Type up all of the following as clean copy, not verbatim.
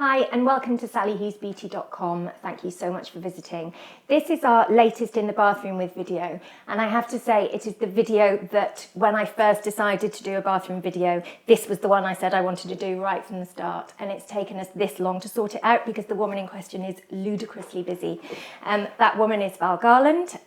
Hi and welcome to SaliHughesBeauty.com. Thank you so much for visiting. This is our latest in the bathroom with video, and I have to say it is the video that when I first decided to do a bathroom video, this was the one I said I wanted to do right from the start, and it's taken us this long to sort it out because the woman in question is ludicrously busy. That woman is Val Garland.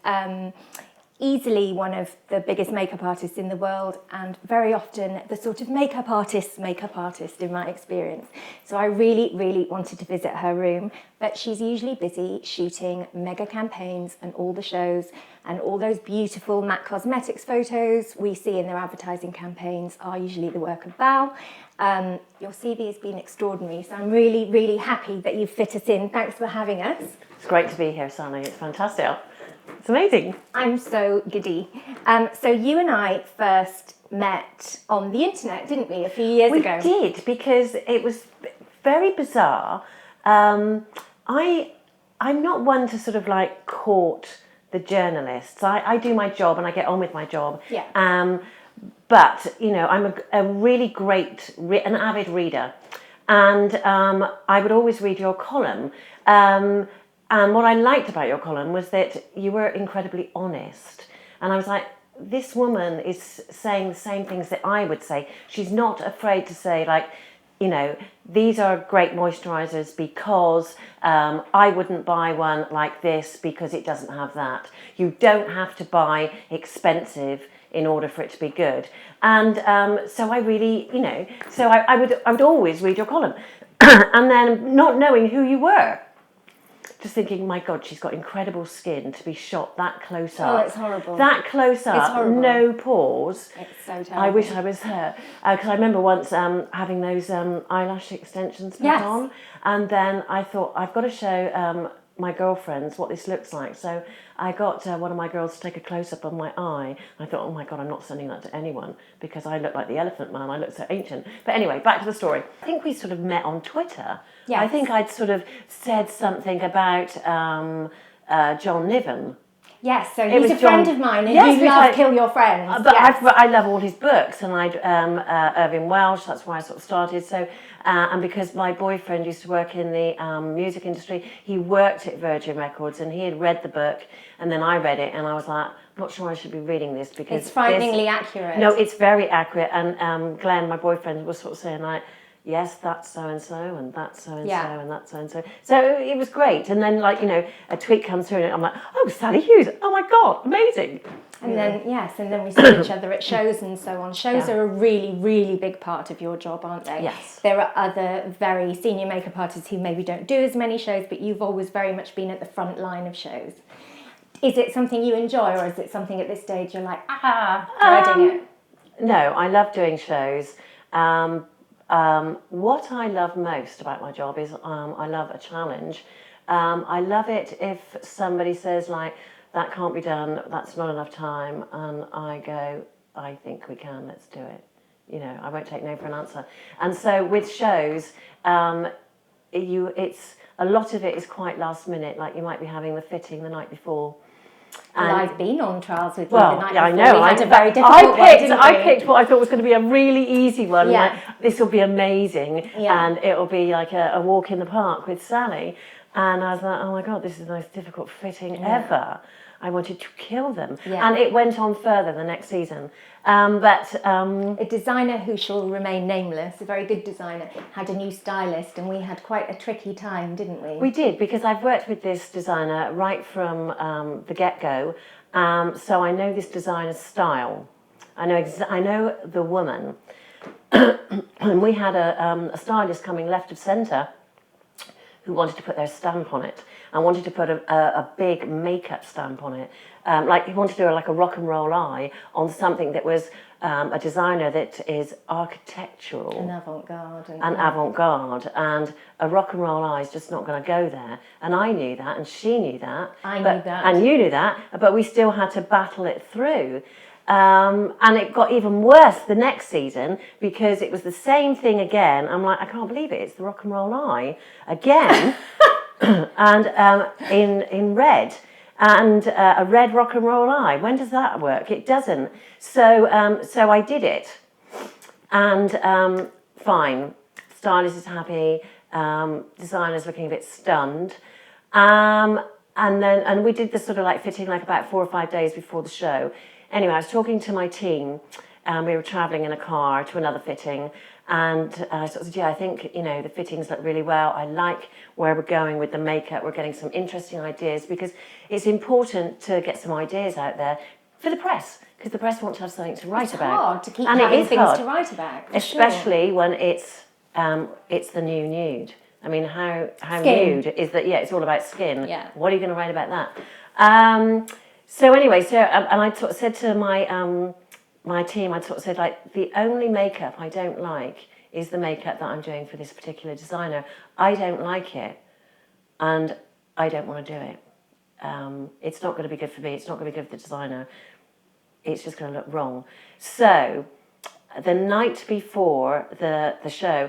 Easily one of the biggest makeup artists in the world, and very often the sort of makeup artist in my experience. So I really wanted to visit her room, but she's usually busy shooting mega campaigns and all the shows, and all those beautiful MAC Cosmetics photos we see in their advertising campaigns are usually the work of Val. Your CV has been extraordinary, so I'm really happy that you've fit us in. Thanks for having us. It's great to be here, Sali. It's fantastic. It's amazing. I'm so giddy. So you and I first met on the internet, didn't we, a few years ago? We did, because it was very bizarre. I'm not one to sort of like court the journalists. I do my job and I get on with my job. Yeah. But, you know, I'm a really great, an avid reader. And I would always read your column. And what I liked about your column was that you were incredibly honest. And I was like, this woman is saying the same things that I would say. She's not afraid to say, like, you know, these are great moisturisers because I wouldn't buy one like this because it doesn't have that. You don't have to buy expensive in order for it to be good. And so I really, you know, so I would always read your column. And then not knowing who you were. Just thinking, my God, she's got incredible skin to be shot that close up. Oh, it's horrible. That close up, no pores. It's so terrible. I wish I was her. Because I remember once having those eyelash extensions put on. And then I thought, I've got to show my girlfriends what this looks like. So I got one of my girls to take a close-up on my eye. I thought, oh my God, I'm not sending that to anyone because I look like the Elephant Man. I look so ancient. But anyway, back to the story. I think we sort of met on Twitter. Yes. I think I'd sort of said something about John Niven. Yes, so he's a friend of mine, and you love Kill Your Friends. But I love all his books, and Irving Welsh, that's where I sort of started. So, and because my boyfriend used to work in the music industry, he worked at Virgin Records, and he had read the book, and then I read it, and I was like, not sure I should be reading this because it's frighteningly accurate. No, it's very accurate, and Glenn, my boyfriend, was sort of saying like, yes, that's so-and-so, and that's so-and-so, and that's so-and-so. So it was great. And then, like, you know, a tweet comes through, and I'm like, oh, Sali Hughes, oh my God, amazing. And then, and then we see each other at shows and so on. Shows are a really big part of your job, aren't they? Yes. There are other very senior makeup artists who maybe don't do as many shows, but you've always very much been at the front line of shows. Is it something you enjoy, or is it something at this stage you're like, dreading it? No, I love doing shows. What I love most about my job is I love a challenge. I love it if somebody says, like, that can't be done, that's not enough time, and I go, I think we can, let's do it. You know, I won't take no for an answer. And so with shows, it's a lot of it is quite last minute, like you might be having the fitting the night before. And I've been on trials with you the night before. I know. We had a very difficult I picked what I thought was going to be a really easy one. Yeah. Like, this will be amazing, and it'll be like a walk in the park with Sally. And I was like, oh my God, this is the most difficult fitting ever. I wanted to kill them. Yeah. And it went on further the next season. A designer who shall remain nameless, a very good designer, had a new stylist, and we had quite a tricky time, didn't we? We did, because I've worked with this designer right from the get-go. So I know this designer's style. I know the woman. And we had a stylist coming left of centre who wanted to put their stamp on it. I wanted to put a big makeup stamp on it. Like he wanted to do like a rock and roll eye on something that was a designer that is architectural. And avant-garde. And avant-garde. And a rock and roll eye is just not going to go there. And I knew that, and she knew that. I knew that. And you knew that, but we still had to battle it through. And it got even worse the next season because it was the same thing again. I'm like, I can't believe it. It's the rock and roll eye again. And in red, and a red rock and roll eye. When does that work? It doesn't. So I did it, and fine. Stylist is happy. Designer's looking a bit stunned. And we did this sort of like fitting like about 4 or 5 days before the show. Anyway, I was talking to my team. We were travelling in a car to another fitting, and I sort of said, yeah, I think, you know, the fittings look really well. I like where we're going with the makeup. We're getting some interesting ideas, because it's important to get some ideas out there for the press, because the press want to have something to write about. It's hard to keep and having things hard, to write about, for especially when it's the new nude. I mean, how Skin. nude is that? Yeah, it's all about skin. Yeah. What are you going to write about that? So anyway, and I sort of said to my team, I sort of said, like, the only makeup I don't like is the makeup that I'm doing for this particular designer. I don't like it, and I don't want to do it. It's not going to be good for me. It's not going to be good for the designer. It's just going to look wrong. So the night before the show,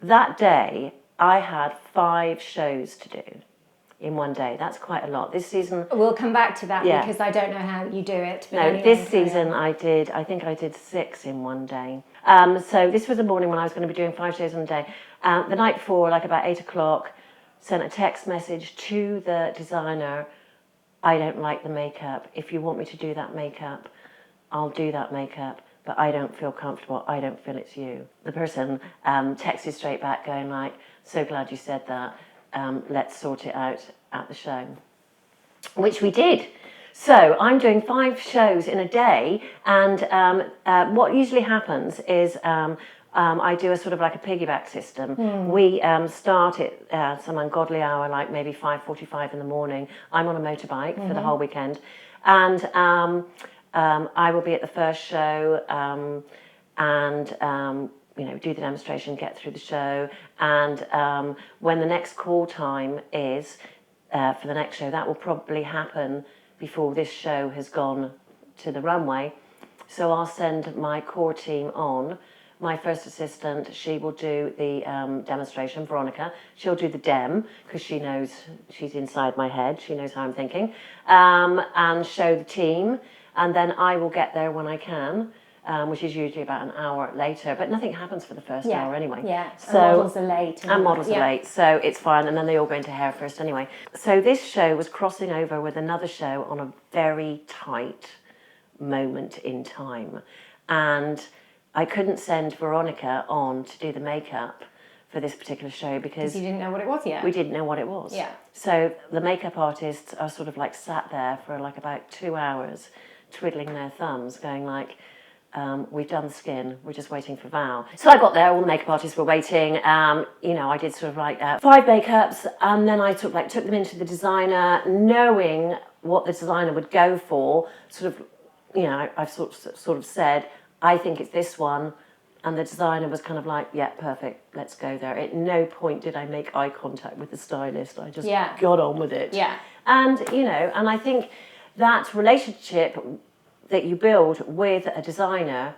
that day, I had 5 shows to do in one day. That's quite a lot. This season... We'll come back to that, Yeah. because I don't know how you do it. But No, anyway, this season I think I did 6 in one day. So this was the morning when I was going to be doing 5 shows in a day. The night before, like about 8 o'clock, sent a text message to the designer. I don't like the makeup. If you want me to do that makeup, I'll do that makeup. But I don't feel comfortable. I don't feel it's you. The person texted straight back going like, so glad you said that. Let's sort it out at the show. Which we did. So I'm doing 5 shows in a day, and what usually happens is I do a sort of like a piggyback system. We start at some ungodly hour, like maybe 5:45 in the morning. I'm on a motorbike for the whole weekend, and I will be at the first show, and you know, do the demonstration, get through the show, and when the next call time is for the next show, that will probably happen before this show has gone to the runway. So I'll send my core team on. My first assistant, she will do the demonstration, Veronica. She'll do the dem, because she knows, she's inside my head, she knows how I'm thinking, and show the team. And then I will get there when I can, which is usually about an hour later. But nothing happens for the first hour anyway. Yeah, so, and models are late. And models are late, so it's fine. And then they all go into hair first anyway. So this show was crossing over with another show on a very tight moment in time. And I couldn't send Veronica on to do the makeup for this particular show because you didn't know what it was yet. We didn't know what it was. Yeah. So the makeup artists are sort of like sat there for like about 2 hours, twiddling their thumbs, going like, we've done the skin, we're just waiting for Val. So I got there, all the makeup artists were waiting. You know, I did sort of like 5 makeups, and then I sort of like took them into the designer, knowing what the designer would go for. Sort of, you know, I've sort of said, I think it's this one, and the designer was kind of like, yeah, perfect, let's go there. At no point did I make eye contact with the stylist. I just got on with it. Yeah. And, you know, and I think that relationship that you build with a designer,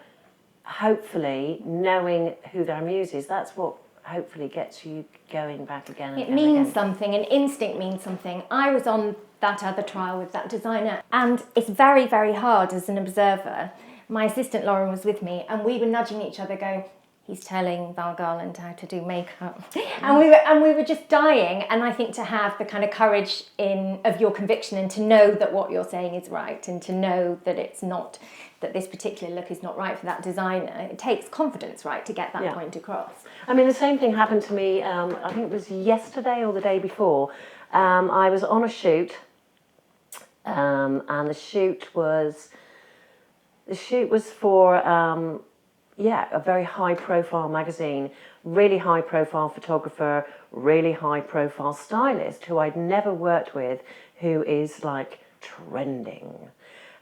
hopefully knowing who their muse is, that's what hopefully gets you going back again and again. It means something, and instinct means something. I was on that other trial with that designer, and it's very, very hard as an observer. My assistant Lauren was with me, and we were nudging each other going, he's telling Val Garland how to do makeup. And we were just dying. And I think to have the kind of courage of your conviction, and to know that what you're saying is right, and to know that it's not, that this particular look is not right for that designer, it takes confidence, right, to get that point across. I mean, the same thing happened to me, I think it was yesterday or the day before. I was on a shoot, and the shoot was for a very high-profile magazine, really high-profile photographer, really high-profile stylist who I'd never worked with, who is like trending.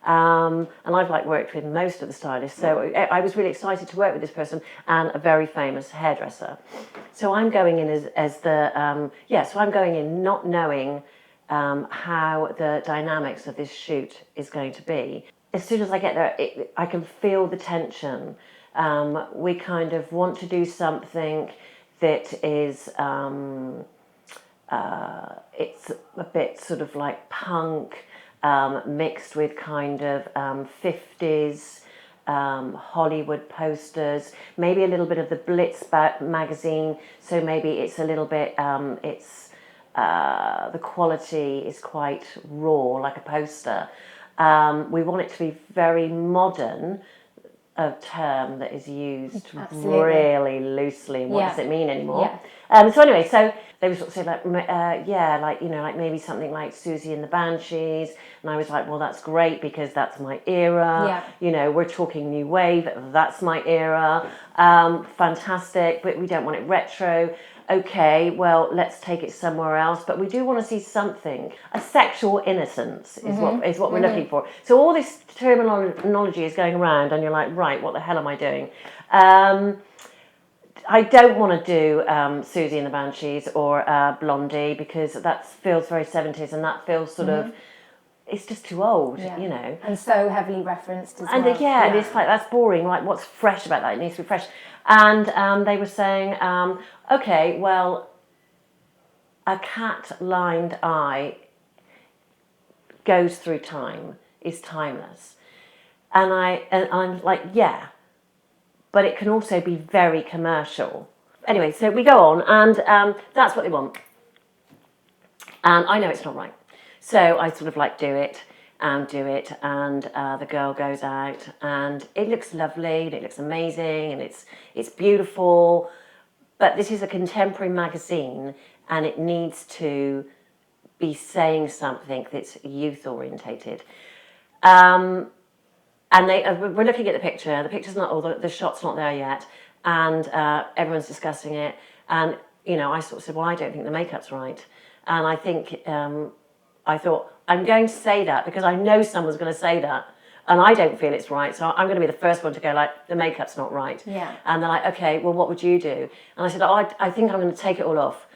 And I've like worked with most of the stylists, so I was really excited to work with this person, and a very famous hairdresser. So I'm going in so I'm going in not knowing how the dynamics of this shoot is going to be. As soon as I get there, I can feel the tension. We kind of want to do something that is, it's a bit sort of like punk, mixed with kind of 50s Hollywood posters, maybe a little bit of the Blitz magazine. So maybe it's a little bit, the quality is quite raw, like a poster. We want it to be very modern, a term that is used really loosely. And what does it mean anymore? So anyway, so they were sort of saying like, like maybe something like Susie and the Banshees. And I was like, well, that's great because that's my era. We're talking new wave. That's my era. Fantastic, but we don't want it retro. Okay, well, let's take it somewhere else. But we do want to see something. A sexual innocence is what we're looking for. So all this terminology is going around, and you're like, right, what the hell am I doing? I don't want to do Susie and the Banshees or Blondie because that feels very 70s, and that feels sort of, it's just too old, And so heavily referenced as well. And it's like, that's boring. Like, what's fresh about that? It needs to be fresh. And they were saying, okay, well, a cat-lined eye goes through time, is timeless. And I'm like, yeah, but it can also be very commercial. Anyway, so we go on, and that's what they want. And I know it's not right. So I sort of like do it, and the girl goes out, and it looks lovely, and it looks amazing, and it's beautiful. But this is a contemporary magazine, and it needs to be saying something that's youth orientated. And we're looking at the picture. The picture's not, or the shot's not there yet, and everyone's discussing it. And I sort of said, well, I don't think the makeup's right, and I think I thought I'm going to say that because I know someone's going to say that, and I don't feel it's right, so I'm going to be the first one to go like, the makeup's not right. And they're like, okay, well, what would you do? And I said, I think I'm going to take it all off.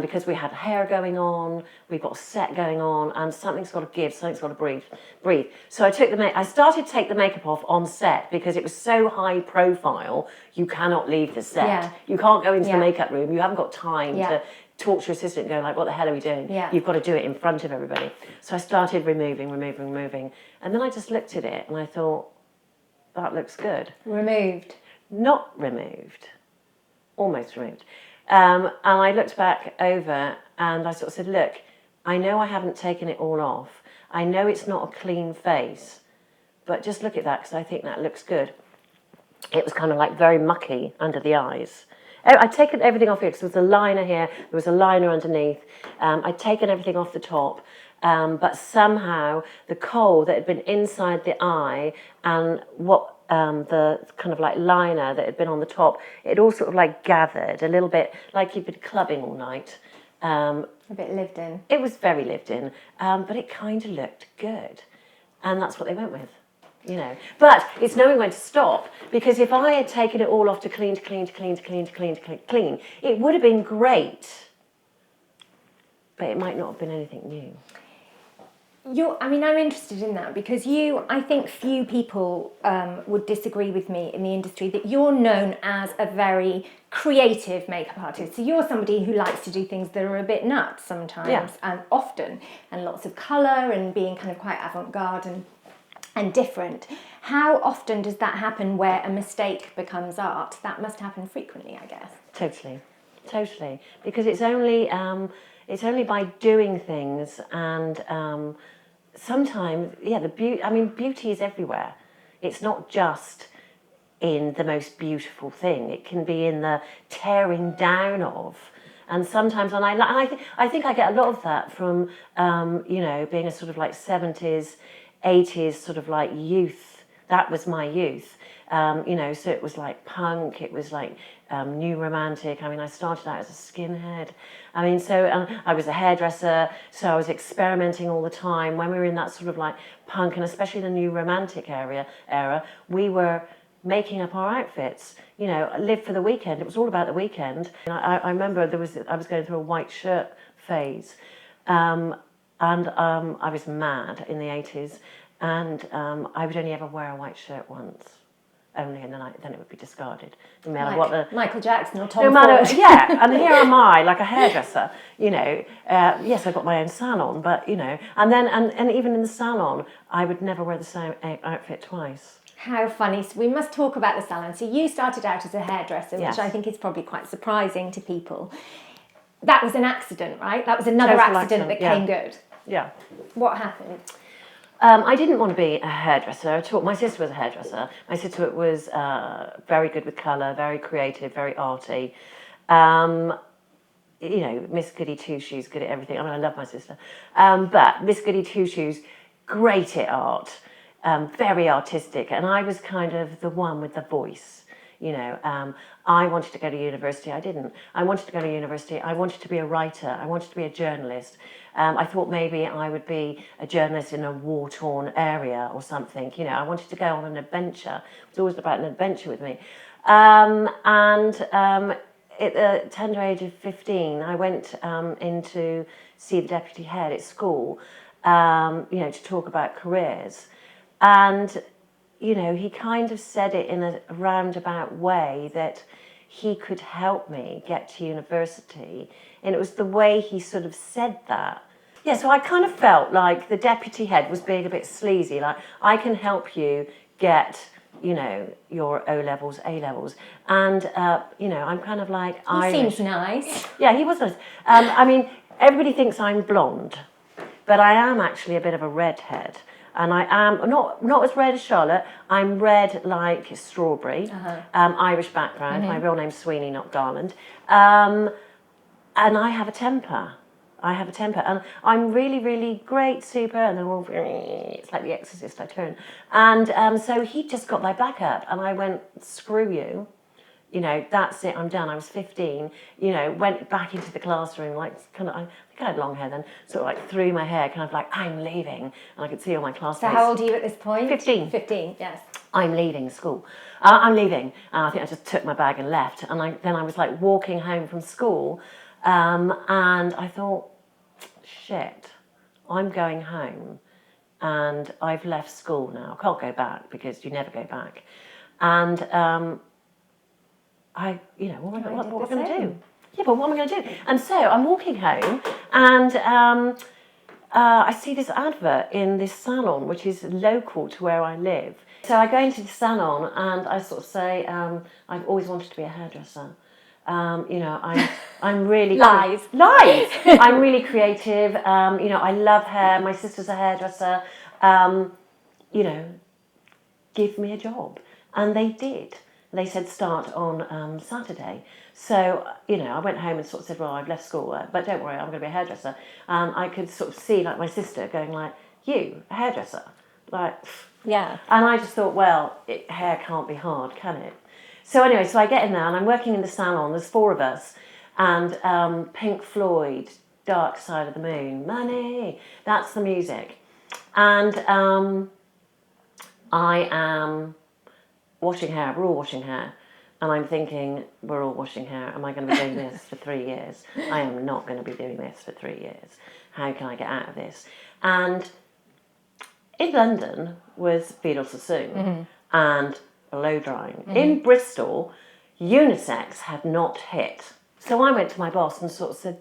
Because we had hair going on, we've got a set going on, and something's got to give, something's got to breathe. So I started to take the makeup off on set because it was so high profile. You cannot leave the set. You can't go into the makeup room. You haven't got time to talk to your assistant and go like, what the hell are we doing? You've got to do it in front of everybody. So I started removing, and then I just looked at it and I thought, that looks good. Removed? Not removed. Almost removed. And I looked back over and I sort of said, look, I know I haven't taken it all off. I know it's not a clean face, but just look at that because I think that looks good. It was kind of like very mucky under the eyes. I'd taken everything off here because there was a liner here, there was a liner underneath. I'd taken everything off the top, but somehow the kohl that had been inside the eye and the kind of like liner that had been on the top, it all sort of like gathered a little bit like you'd been clubbing all night. A bit lived in. It was very lived in, but it kind of looked good. And that's what they went with, But it's knowing when to stop, because if I had taken it all off to clean, it would have been great. But it might not have been anything new. I'm interested in that because I think few people would disagree with me in the industry that you're known as a very creative makeup artist. So you're somebody who likes to do things that are a bit nuts sometimes and often, and lots of colour and being kind of quite avant-garde and different. How often does that happen where a mistake becomes art? That must happen frequently, I guess. Totally. Because it's only by doing things and sometimes, beauty is everywhere. It's not just in the most beautiful thing. It can be in the tearing down of. And sometimes, I think I get a lot of that from, being a sort of like 70s, 80s sort of like youth. That was my youth. So it was like punk, it was like new romantic. I started out as a skinhead. I was a hairdresser, so I was experimenting all the time. When we were in that sort of like punk, and especially the new romantic era, we were making up our outfits. Live for the weekend. It was all about the weekend. I remember I was going through a white shirt phase, and I was mad in the 80s, and I would only ever wear a white shirt once. Only, and then it would be discarded. No matter what the Michael Jackson or Tom no matter, Ford. yeah, and here am I, like a hairdresser. Yes, I've got my own salon, but and even in the salon, I would never wear the same outfit twice. How funny. So we must talk about the salon. So you started out as a hairdresser, Yes. which I think is probably quite surprising to people. That was an accident, right? That was another Total accident that accident, came good. Yeah. What happened? I didn't want to be a hairdresser at all. My sister was a hairdresser. My sister was very good with colour, very creative, very arty. You know, Miss Goody Two Shoes, good at everything. I mean, I love my sister. But Miss Goody Two Shoes, great at art, very artistic. And I was kind of the one with the voice. You know, I wanted to go to university. I didn't. I wanted to go to university. I wanted to be a writer. I wanted to be a journalist. I thought maybe I would be a journalist in a war-torn area or something. You know, I wanted to go on an adventure. It was always about an adventure with me. At the tender age of 15, I went in to see the deputy head at school, you know, to talk about careers. And, you know, he kind of said it in a roundabout way that he could help me get to university. And it was the way he sort of said that. Yeah, so I kind of felt like the deputy head was being a bit sleazy, like, I can help you get, you know, your O-levels, A-levels. And, you know, I'm kind of like Irish. He seems nice. Yeah, he was nice. I mean, everybody thinks I'm blonde, but I am actually a bit of a redhead. And I am not as red as Charlotte. I'm red like strawberry, Irish background. My real name's Sweeney, not Garland. And I have a temper. And I'm really, really great, super, and then all, it's like The Exorcist, I turn. And so he just got my back up, and I went, screw you. You know, that's it, I'm done. I was 15, you know, went back into the classroom, like, kind of, I think I had long hair then, sort of like threw my hair, kind of like, I'm leaving. And I could see all my classmates. So how old are you at this point? 15. 15, yes. I'm leaving school. I'm leaving. I think I just took my bag and left. And then I was like walking home from school, and I thought, shit, I'm going home. And I've left school now. I can't go back because you never go back. And you know, what am I going to do? Yeah, but what am I going to do? And so I'm walking home, and I see this advert in this salon, which is local to where I live. So I go into the salon, and I sort of say, I've always wanted to be a hairdresser. You know, I'm really Lies. I'm really creative. You know, I love hair. My sister's a hairdresser. You know, give me a job, and they did. They said start on Saturday. So, you know, I went home and sort of said, well, I've left school, but don't worry, I'm going to be a hairdresser. I could sort of see, like, my sister going like, you, a hairdresser? Like, yeah. And I just thought, well, hair can't be hard, can it? So anyway, so I get in there and I'm working in the salon. There's 4 of us. And Pink Floyd, Dark Side of the Moon, Money, that's the music. And I am washing hair, we're all washing hair, and I'm thinking, we're all washing hair, am I going to be doing this for 3 years? I am not going to be doing this for 3 years. How can I get out of this? And in London was Beetle Sassoon and blow drying. In Bristol, unisex had not hit. So I went to my boss and sort of said,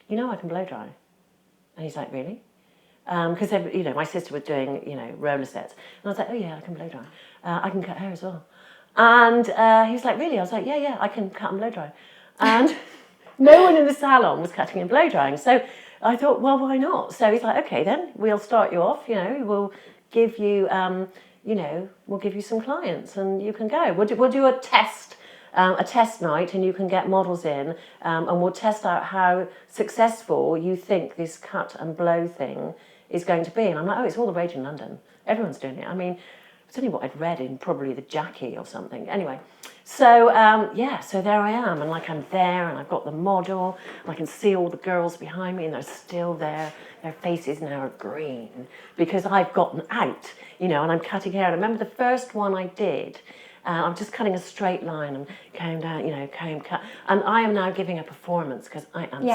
you know, I can blow dry. And he's like, really? Because you know, my sister was doing, you know, roller sets, and I was like, oh yeah, I can blow dry. I can cut hair as well. And he was like, really? I was like, yeah, I can cut and blow dry. And no one in the salon was cutting and blow drying. So I thought, well, why not? So he's like, okay, then we'll start you off. You know, we'll give you, you know, we'll give you some clients, and you can go. We'll do a test night, and you can get models in, and we'll test out how successful you think this cut and blow thing is going to be. And I'm like, oh, it's all the rage in London. Everyone's doing it. I mean, it's only what I'd read in probably the Jackie or something. Anyway, so yeah, so there I am, and like I'm there, and I've got the model, and I can see all the girls behind me, and they're still there. Their faces now are green because I've gotten out, you know, and I'm cutting hair. And I remember the first one I did. I'm just cutting a straight line and comb down, you know, cut. And I am now giving a performance because I am so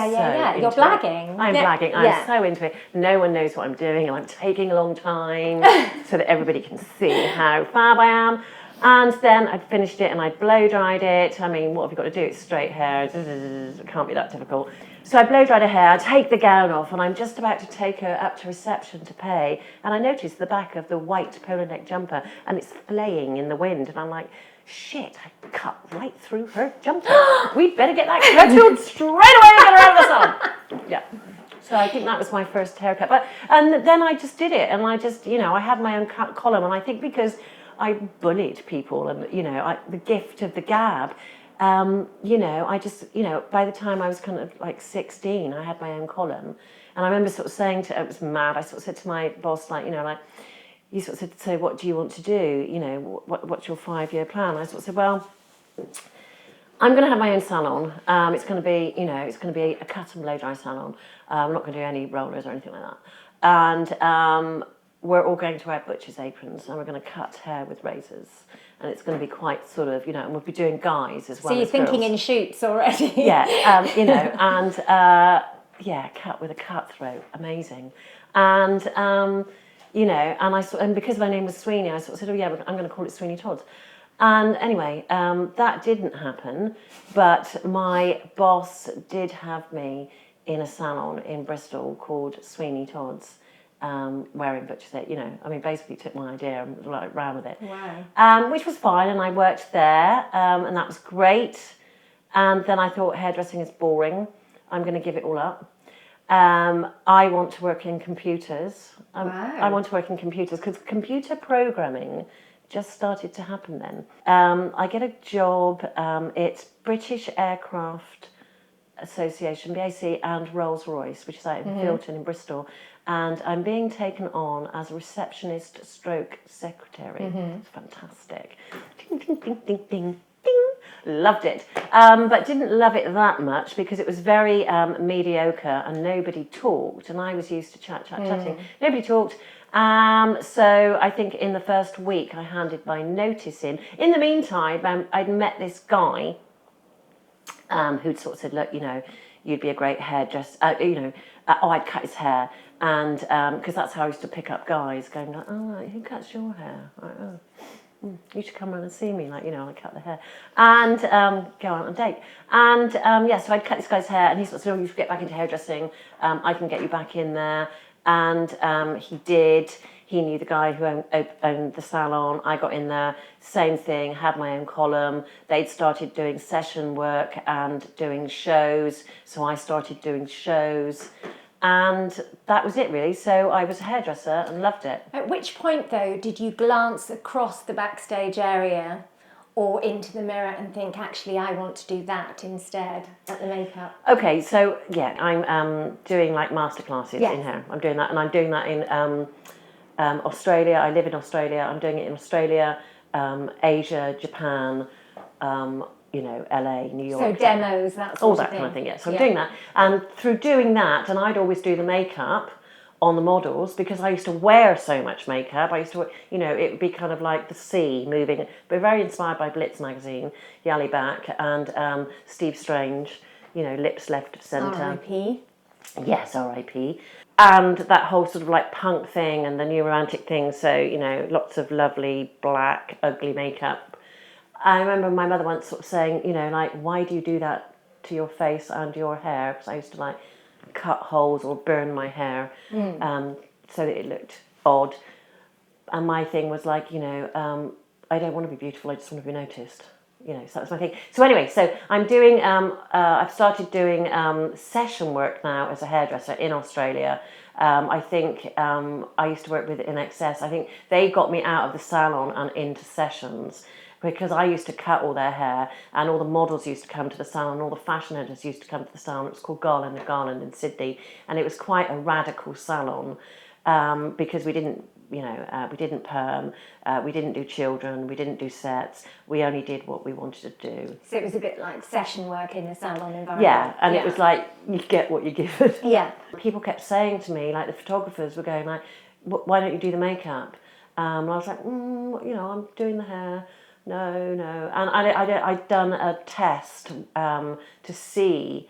You're blagging. I'm blagging. I'm so into it. No one knows what I'm doing, and I'm taking a long time so that everybody can see how fab I am. And then I'd finished it and I'd blow dried it. I mean, what have you got to do? It's straight hair. It can't be that difficult. So I blow dried her hair, I take the gown off, and I'm just about to take her up to reception to pay. And I notice the back of the white polo neck jumper, and it's flaying in the wind. And I'm like, shit, I cut right through her jumper. We'd better get that curtailed straight away and get her out of the salon. Yeah. So I think that was my first haircut. And then I just did it, and I just, I had my own column. And I think because I bullied people, and the gift of the gab. I just, by the time I was kind of like 16, I had my own column. And I remember sort of saying it was mad, I sort of said to my boss, you sort of said, so what do you want to do? What's your 5-year plan? I sort of said, well, I'm going to have my own salon. It's going to be, a cut and blow dry salon. I'm not going to do any rollers or anything like that. And we're all going to wear butcher's aprons, and we're going to cut hair with razors. And it's going to be quite sort of, and we'll be doing guys as well. So you're thinking girls. in shoots already? Yeah, cut with a cutthroat, amazing. And, and because my name was Sweeney, I sort of said, oh yeah, I'm going to call it Sweeney Todds. And anyway, that didn't happen, but my boss did have me in a salon in Bristol called Sweeney Todds. Wearing butcher's aprons, basically took my idea and ran with it. Wow. Which was fine, and I worked there, and that was great. And then I thought hairdressing is boring. I'm going to give it all up. I want to work in computers. Wow. I want to work in computers because computer programming just started to happen then. I get a job. It's British Aircraft Association, BAC, and Rolls-Royce, which is out in Filton in Bristol. And I'm being taken on as a receptionist stroke secretary. It's fantastic. Ding, ding, ding, ding, ding, ding. Loved it. But didn't love it that much because it was very mediocre and nobody talked. And I was used to chatting. Nobody talked. So I think in the first week I handed my notice in. In the meantime, I'd met this guy who'd sort of said, look, you'd be a great hairdresser. I'd cut his hair. And because that's how I used to pick up guys going like, oh, who cuts your hair? Like, you should come around and see me, I cut the hair. And go on a date. And so I'd cut this guy's hair, and he sort of said, oh, you should get back into hairdressing. I can get you back in there. And he did. He knew the guy who owned the salon. I got in there, same thing, had my own column. They'd started doing session work and doing shows, so I started doing shows. And that was it, really. So I was a hairdresser and loved it. At which point, though, did you glance across the backstage area or into the mirror and think, actually, I want to do that instead at the makeup? Okay, so, yeah, I'm doing, masterclasses in hair. I'm doing that, and I'm doing that in Australia. I live in Australia. I'm doing it in Australia, Asia, Japan, LA, New York. So demos, that all sort that of thing. kind of thing, yeah. So I'm doing that. And through doing that, and I'd always do the makeup on the models because I used to wear so much makeup. I used to, it would be kind of like the sea moving, but very inspired by Blitz magazine, Yali Back, and Steve Strange, lips left of centre. R.I.P. Yes, R.I.P. And that whole sort of punk thing and the new romantic thing. So, lots of lovely, black, ugly makeup. I remember my mother once sort of saying, why do you do that to your face and your hair? Because I used to cut holes or burn my hair so that it looked odd. And my thing was I don't want to be beautiful, I just want to be noticed. So that was my thing. So anyway, so I'm doing, I've started doing session work now as a hairdresser in Australia. I think I used to work with InXS. I think they got me out of the salon and into sessions because I used to cut all their hair and all the models used to come to the salon, all the fashion editors used to come to the salon. It was called Garland in Sydney, and it was quite a radical salon because we didn't perm, we didn't do children, we didn't do sets, we only did what we wanted to do. So it was a bit like session work in the salon environment. Yeah, and it was you get what you give. Yeah. People kept saying to me, the photographers were going why don't you do the makeup? And I was like, I'm doing the hair. No. And I'd done a test to see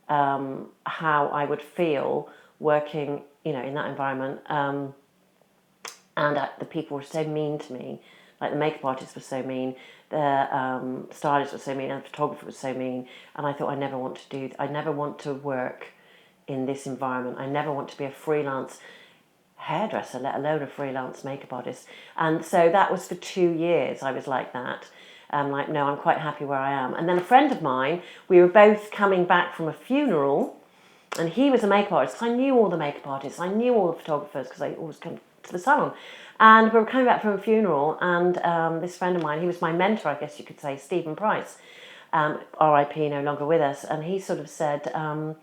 how I would feel working, in that environment. And the people were so mean to me. Like the makeup artist was so mean, the stylist was so mean, and the photographer was so mean. And I thought, I never want to work in this environment. I never want to be a freelance hairdresser, let alone a freelance makeup artist. And so that was for 2 years. I was like that. Like, no, I'm quite happy where I am. And then a friend of mine, we were both coming back from a funeral, and he was a makeup artist. I knew all the makeup artists. I knew all the photographers because I always come to the salon. And we were coming back from a funeral, and this friend of mine, he was my mentor, I guess you could say, Stephen Price, R.I.P., no longer with us. And he sort of said, I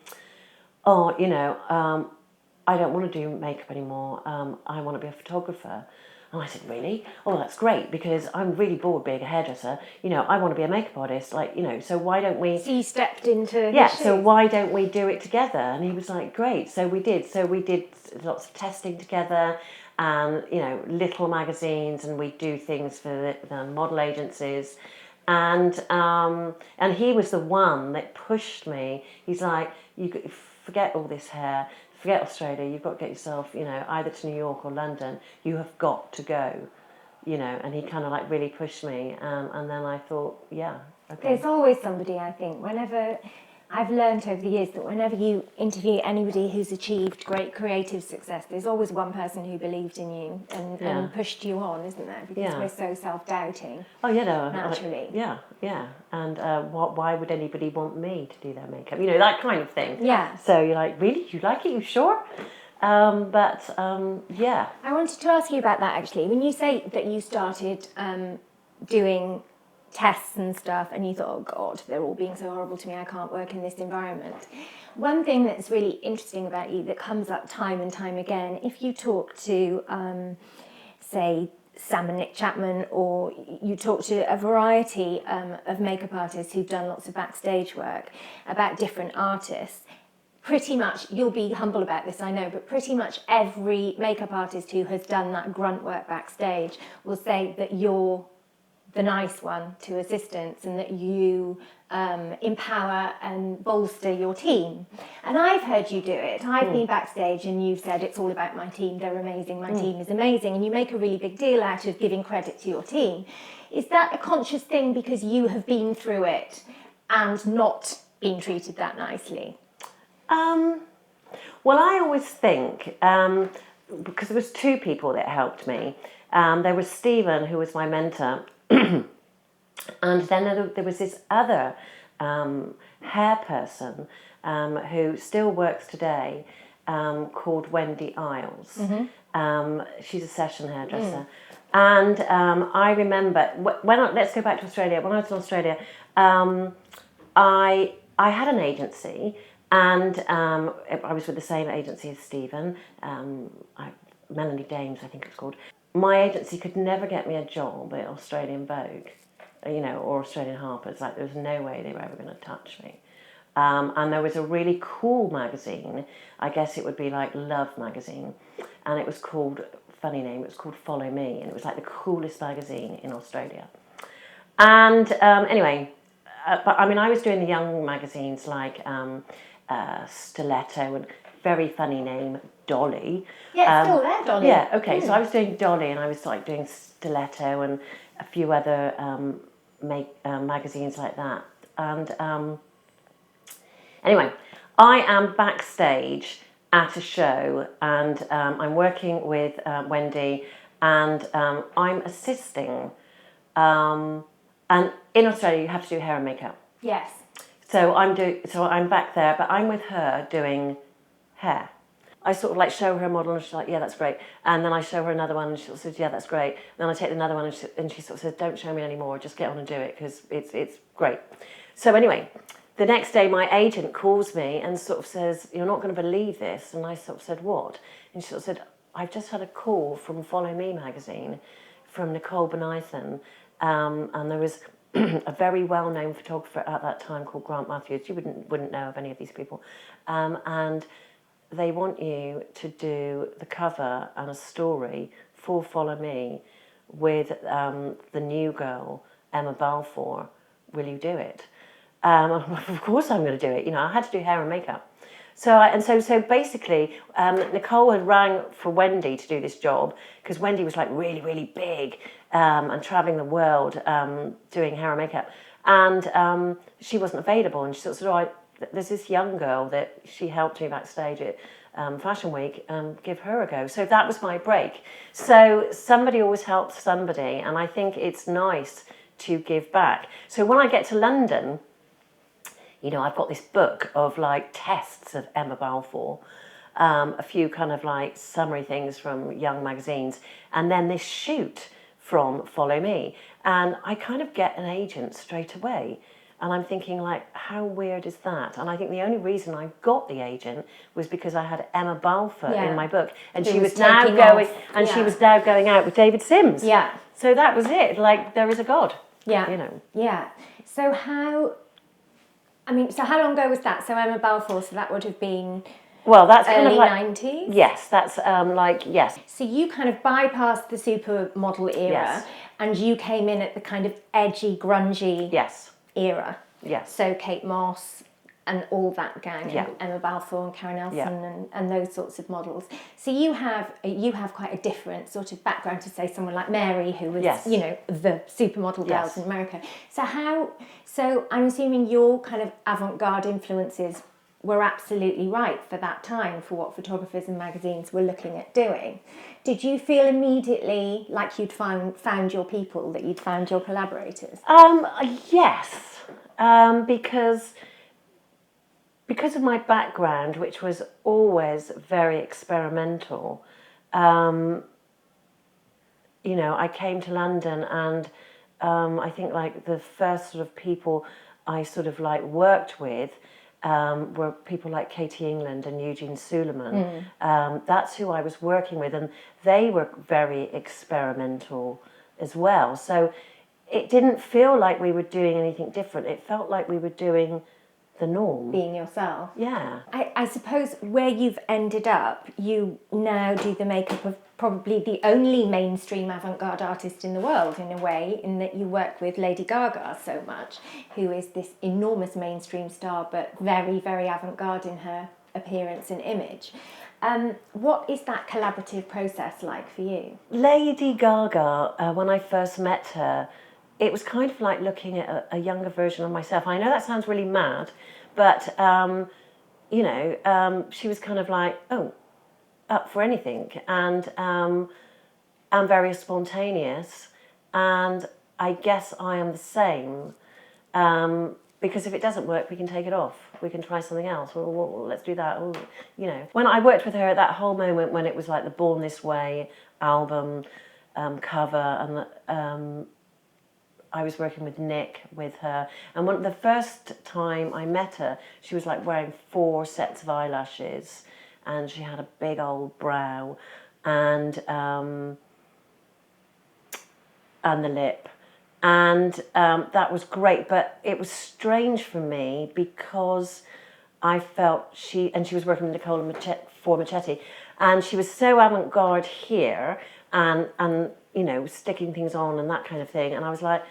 don't want to do makeup anymore. I want to be a photographer. And I said, really? Oh, that's great, because I'm really bored being a hairdresser. I want to be a makeup artist. So why don't we... So you stepped into... Yeah, so why don't we do it together? And he was like, great. So we did. So we did lots of testing together and, little magazines, and we do things for the model agencies. And he was the one that pushed me. He's like, you forget all this hair. Forget Australia, you've got to get yourself, either to New York or London. You have got to go, and he kind of like really pushed me. And then I thought, yeah, okay. There's always somebody, I think, whenever, I've learned over the years that whenever you interview anybody who's achieved great creative success, there's always one person who believed in you and pushed you on, isn't there? Because we're so self-doubting. Oh, naturally. Yeah. And why would anybody want me to do their makeup? That kind of thing. Yeah. So you're like, really? You like it? You sure? Yeah. I wanted to ask you about that, actually. When you say that you started doing tests and stuff, and you thought, oh God, they're all being so horrible to me, I can't work in this environment. One thing that's really interesting about you that comes up time and time again, if you talk to, say, Sam and Nick Chapman, or you talk to a variety of makeup artists who've done lots of backstage work about different artists, pretty much, you'll be humble about this, I know, but pretty much every makeup artist who has done that grunt work backstage will say that you're the nice one to assistants, and that you empower and bolster your team. And I've heard you do it. I've been backstage and you've said, it's all about my team, they're amazing, my team is amazing, and you make a really big deal out of giving credit to your team. Is that a conscious thing because you have been through it and not been treated that nicely? Well, I always think, because there was 2 people that helped me. There was Stephen, who was my mentor, and then there was this other hair person who still works today, called Wendy Isles. She's a session hairdresser. And I remember, let's go back to Australia. When I was in Australia, I had an agency, and I was with the same agency as Stephen, Melanie Dames, I think it was called. My agency could never get me a job at Australian Vogue, or Australian Harper's. Like, there was no way they were ever going to touch me. And there was a really cool magazine, I guess it would be like Love magazine, and it was called, funny name, it was called Follow Me, and it was like the coolest magazine in Australia. And anyway, but I mean, I was doing the young magazines like Stiletto, and very funny name, Dolly. Yeah, it's still there, Dolly. Yeah, okay, so I was doing Dolly, and I was like doing Stiletto and a few other magazines like that. And anyway, I am backstage at a show, and I'm working with Wendy, and I'm assisting. And in Australia, you have to do hair and makeup. Yes. So I'm back there, but I'm with her doing hair. I sort of like show her a model, and she's like, yeah, that's great. And then I show her another one, and she sort of says, yeah, that's great. And then I take another one, and she sort of says, don't show me anymore, just get on and do it, because it's great. So anyway, the next day my agent calls me and sort of says, you're not going to believe this. And I sort of said, what? And she sort of said, I've just had a call from Follow Me magazine from Nicole Benithan, and there was a very well-known photographer at that time called Grant Matthews. You wouldn't know of any of these people. And they want you to do the cover and a story for Follow Me with the new girl, Emma Balfour. Will you do it? Of course I'm going to do it. I had to do hair and makeup. So basically, Nicole had rang for Wendy to do this job, because Wendy was like really, really big, and traveling the world doing hair and makeup. And she wasn't available, and she sort of said, "Oh, there's this young girl that she helped me backstage at Fashion Week, give her a go." So that was my break. So somebody always helps somebody, and I think it's nice to give back. So when I get to London, you know, I've got this book of like tests of Emma Balfour, a few kind of like summary things from young magazines, and then this shoot from Follow Me. And I kind of get an agent straight away. And I'm thinking, like, how weird is that? And I think the only reason I got the agent was because I had Emma Balfour in my book, and she was now going, and she was now going out with David Sims. Yeah. So that was it. Like, there is a God. Yeah. You know. Yeah. So how long ago was that? So Emma Balfour. So that would have been. Well, that's kind early of like 90s. Yes, that's yes. So you kind of bypassed the supermodel era, and you came in at the kind of edgy, grungy era. Yes. So Kate Moss and all that gang, Yeah. Emma Balfour and Karen Elson and those sorts of models. So you have quite a different sort of background to say someone like Mary, who was you know, the supermodel girls in America. So I'm assuming your kind of avant-garde influences were absolutely right for that time, for what photographers and magazines were looking at doing. Did you feel immediately like you'd found your people, that you'd found your collaborators? Yes, because of my background, which was always very experimental. You know, I came to London, and I think like the first sort of people I sort of like worked with were people like Katie England and Eugene Suleiman. That's who I was working with, and they were very experimental as well. So it didn't feel like we were doing anything different. It felt like we were doing the norm. Being yourself. Yeah. I suppose where you've ended up, you now do the makeup of probably the only mainstream avant-garde artist in the world, in a way, in that you work with Lady Gaga so much, who is this enormous mainstream star, but very, very avant-garde in her appearance and image. What is that collaborative process like for you? Lady Gaga, when I first met her, it was kind of like looking at a younger version of myself. I know that sounds really mad, but, you know, she was kind of like, oh, up for anything, and very spontaneous, and I guess I am the same, because if it doesn't work, we can take it off, we can try something else, well, let's do that. You know, when I worked with her at that whole moment when it was like the Born This Way album cover, and I was working with Nick with her, and the first time I met her, she was like wearing 4 sets of eyelashes, and she had a big old brow, and the lip, and that was great. But it was strange for me because I felt she was working with Nicole Machete, and she was so avant-garde here, and you know, sticking things on and that kind of thing, and I was like,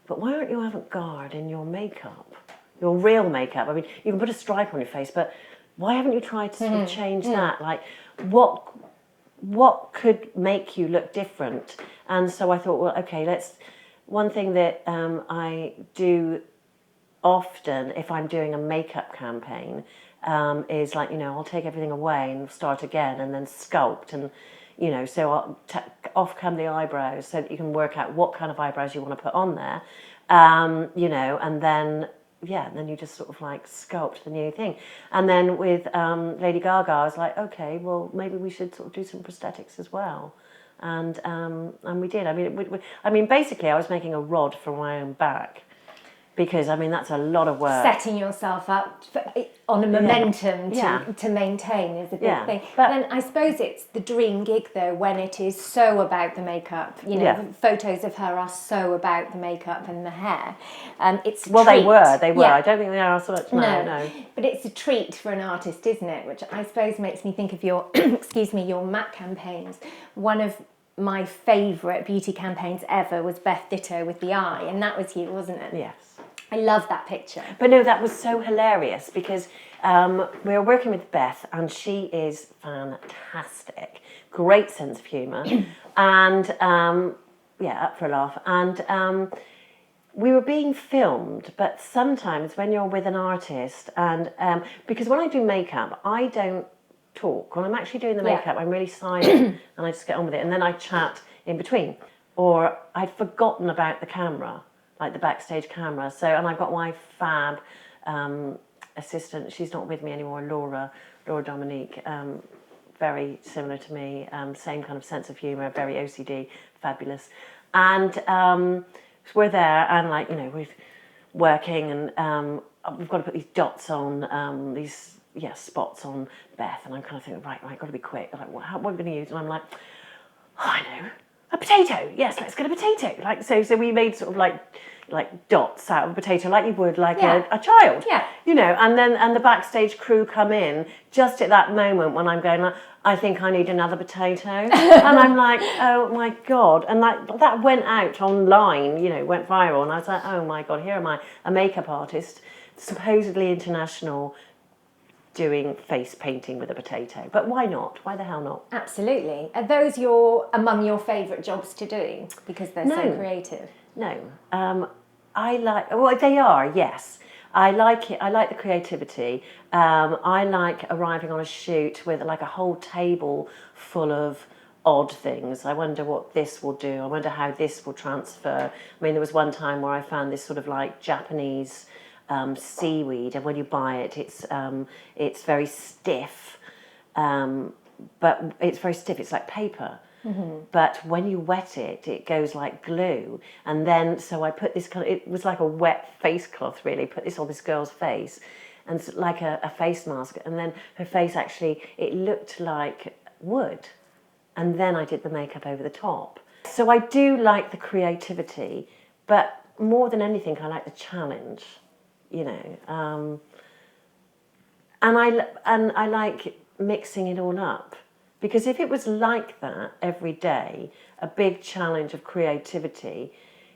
but why aren't you avant-garde in your makeup, your real makeup? I mean, you can put a stripe on your face, but why haven't you tried to sort of change that? Like, what could make you look different? And so I thought, well, okay, one thing that I do often if I'm doing a makeup campaign is like, you know, I'll take everything away and start again and then sculpt, and, you know, so off come the eyebrows so that you can work out what kind of eyebrows you want to put on there, you know, and then then you just sort of like sculpt the new thing. And then with Lady Gaga, I was like, okay, well, maybe we should sort of do some prosthetics as well. And we did. I mean, basically, I was making a rod for my own back, because I mean that's a lot of work. Setting yourself up on a momentum to maintain is a big thing. But then I suppose it's the dream gig though, when it is so about the makeup. You know, photos of her are so about the makeup and the hair. It's well, treat. They were. Yeah. I don't think they are so much. No. But it's a treat for an artist, isn't it? Which I suppose makes me think of your your MAC campaigns. One of my favourite beauty campaigns ever was Beth Ditto with the eye, and that was you, wasn't it? Yes. I love that picture. But no, that was so hilarious because we were working with Beth, and she is fantastic, great sense of humour, and up for a laugh. And we were being filmed, but sometimes when you're with an artist, and because when I do makeup, I don't talk. When I'm actually doing the makeup, I'm really silent and I just get on with it, and then I chat in between. Or I'd forgotten about the camera, like the backstage camera. So, and I've got my fab assistant. She's not with me anymore, Laura Dominique. Very similar to me, same kind of sense of humour, very OCD, fabulous. And we're there, and like, you know, we're working, and we've got to put these dots on, these spots on Beth, and I'm kind of thinking, right, got to be quick. Like, what are we going to use? And I'm like, oh, I know, a potato. Yes, let's get a potato. Like, so we made sort of like dots out of a potato, like you would like a child. Yeah. You know, and the backstage crew come in just at that moment when I'm going like, I think I need another potato. And I'm like, oh my God. And that went out online, you know, went viral. And I was like, oh my God, here am I, a makeup artist, supposedly international, doing face painting with a potato. But why not? Why the hell not? Absolutely. Are those among your favourite jobs to do because they're so creative? No. They are, yes. I like it. I like the creativity. I like arriving on a shoot with like a whole table full of odd things. I wonder what this will do. I wonder how this will transfer. I mean, there was one time where I found this sort of like Japanese seaweed, and when you buy it, it's very stiff. But it's very stiff. It's like paper. Mm-hmm. But when you wet it, it goes like glue. And then, so I put this it was like a wet face cloth, really. Put this on this girl's face, and it's like a face mask. And then her face actually, it looked like wood. And then I did the makeup over the top. So I do like the creativity, but more than anything, I like the challenge, you know. And I like mixing it all up. Because if it was like that every day, a big challenge of creativity,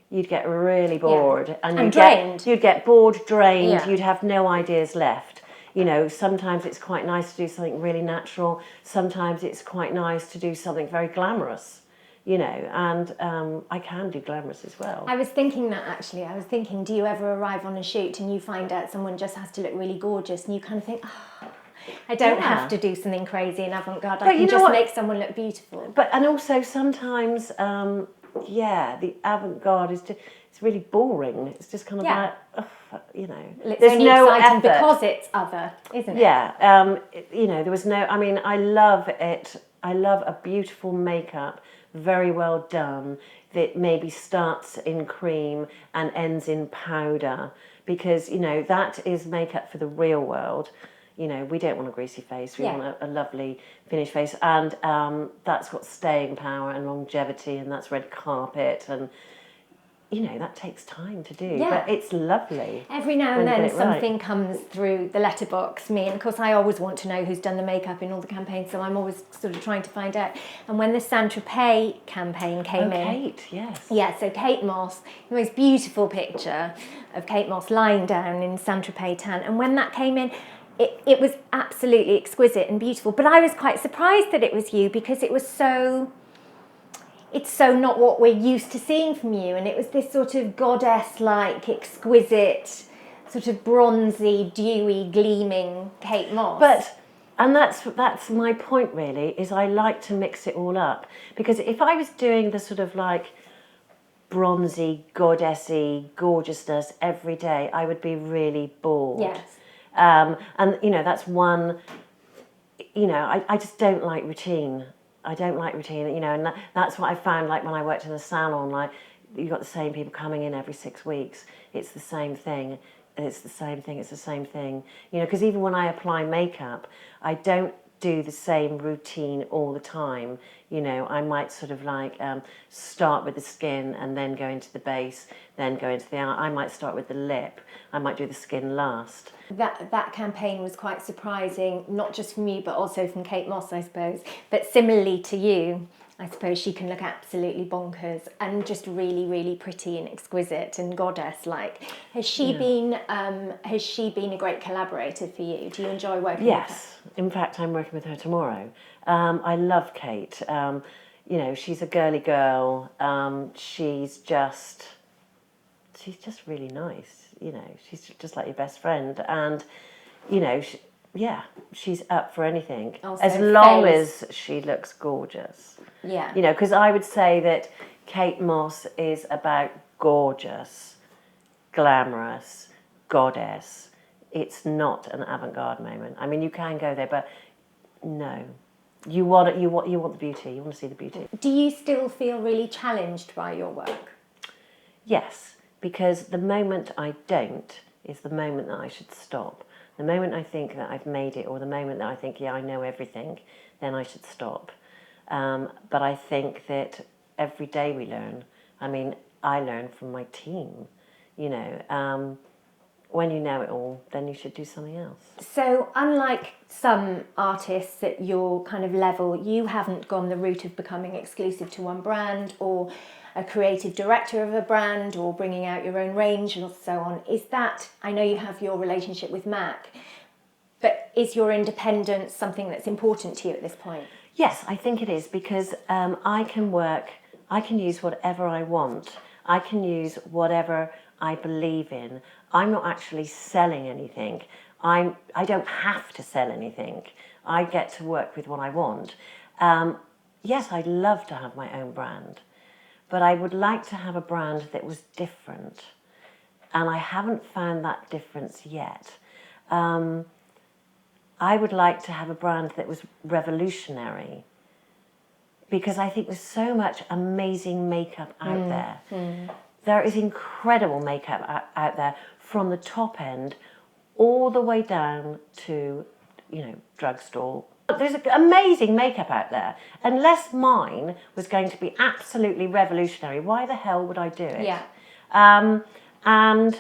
you'd get really bored. And drained. You'd get bored, drained, Yeah. You'd have no ideas left. You know, sometimes it's quite nice to do something really natural. Sometimes it's quite nice to do something very glamorous, you know, and I can do glamorous as well. I was thinking that actually. I was thinking, do you ever arrive on a shoot and you find out someone just has to look really gorgeous and you kind of think, oh, I don't have to do something crazy and avant-garde. I can just make someone look beautiful. And also sometimes, the avant-garde is just, it's really boring. It's just kind of like, you know, It's there's only no exciting effort. because it's other, isn't it? Yeah, you know, there was no, I mean, I love it. I love a beautiful makeup, very well done, that maybe starts in cream and ends in powder, because, you know, that is makeup for the real world. You know, we don't want a greasy face. We want a lovely finished face, and that's got staying power and longevity, and that's red carpet, and you know that takes time to do. Yeah. But it's lovely. Every now and then something comes through the letterbox me, and of course I always want to know who's done the makeup in all the campaigns, so I'm always sort of trying to find out. And when the Saint-Tropez campaign came in, Kate, yes, so Kate Moss, the most beautiful picture of Kate Moss lying down in Saint-Tropez tan, and when that came in, it was absolutely exquisite and beautiful. But I was quite surprised that it was you, because it's so not what we're used to seeing from you. And it was this sort of goddess-like, exquisite, sort of bronzy, dewy, gleaming Kate Moss. And that's my point really, is I like to mix it all up. Because if I was doing the sort of like bronzy, goddessy gorgeousness every day, I would be really bored. Yes. And, you know, that's one, you know, I just don't like routine. I don't like routine, you know, and that's what I found, like, when I worked in a salon, like, you've got the same people coming in every 6 weeks. It's the same thing. It's the same thing. It's the same thing. You know, because even when I apply makeup, I don't do the same routine all the time. You know, I might sort of like start with the skin and then go into the base, then go into the eye. I might start with the lip. I might do the skin last. That campaign was quite surprising, not just from you, but also from Kate Moss, I suppose. But similarly to you, I suppose she can look absolutely bonkers and just really, really pretty and exquisite and goddess-like. Has she been a great collaborator for you? Do you enjoy working with her? Yes. In fact, I'm working with her tomorrow. I love Kate. you know, she's a girly girl. She's just really nice. You know, she's just like your best friend, and you know, she's up for anything as long as she looks gorgeous. Yeah. You know, because I would say that Kate Moss is about gorgeous, glamorous, goddess. It's not an avant-garde moment. I mean, you can go there, but no. You want the beauty. You want to see the beauty. Do you still feel really challenged by your work? Yes, because the moment I don't is the moment that I should stop. The moment I think that I've made it, or the moment that I think, yeah, I know everything, then I should stop. But I think that every day we learn. I mean, I learn from my team, you know. When you know it all, then you should do something else. So unlike some artists at your kind of level, you haven't gone the route of becoming exclusive to one brand or a creative director of a brand or bringing out your own range and so on. Is that, I know you have your relationship with Mac, but is your independence something that's important to you at this point? Yes, I think it is, because I can use whatever I want. I can use whatever I believe in. I'm not actually selling anything. I don't have to sell anything. I get to work with what I want. Yes, I'd love to have my own brand, but I would like to have a brand that was different. And I haven't found that difference yet. I would like to have a brand that was revolutionary, because I think there's so much amazing makeup out there. There is incredible makeup out there, from the top end all the way down to, you know, drugstore. There's amazing makeup out there. Unless mine was going to be absolutely revolutionary, why the hell would I do it? Yeah. And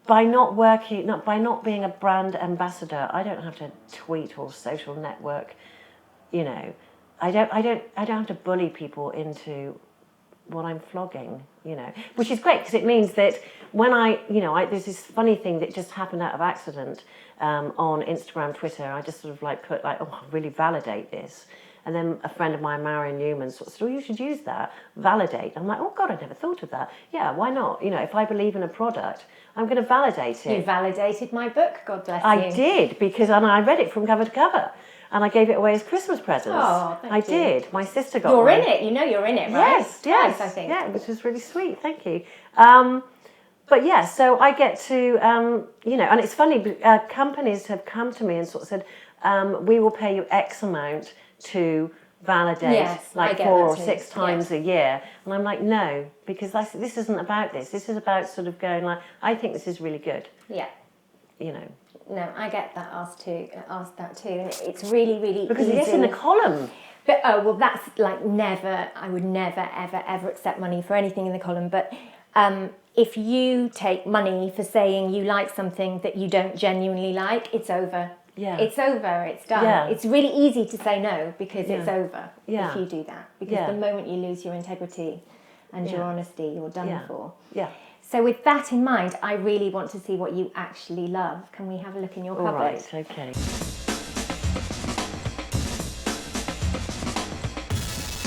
by not being a brand ambassador, I don't have to tweet or social network. You know, I don't have to bully people into what I'm flogging, you know, which is great, because it means that when there's this funny thing that just happened out of accident on Instagram, Twitter. I just sort of put oh, I'll really validate this. And then a friend of mine, Marion Newman, sort of said, oh, you should use that, validate. I'm like, oh God, I never thought of that. Yeah, why not? You know, if I believe in a product, I'm going to validate it. You validated my book, God bless you. I did, because I read it from cover to cover. And I gave it away as Christmas presents. Oh, thank you. I did. My sister got You're one. in it. You know you're in it, right? Yes, yes. Twice, I think. Yeah, which was really sweet. Thank you. But yeah, so I get to, you know, and it's funny, companies have come to me and sort of said, we will pay you X amount to validate 4 or 6 times a year. And I'm like, no, because this isn't about this. This is about sort of going I think this is really good. Yeah. You know. No, I get that asked that too. And it's really, really because easy. It's in the column. But that's never, I would never, ever, ever accept money for anything in the column. But if you take money for saying you like something that you don't genuinely like, it's over. Yeah. It's over, it's done. Yeah. It's really easy to say no, because it's over Yeah. if you do that. Because the moment you lose your integrity and your honesty, you're done for. Yeah. So with that in mind, I really want to see what you actually love. Can we have a look in your cupboard? All right, okay.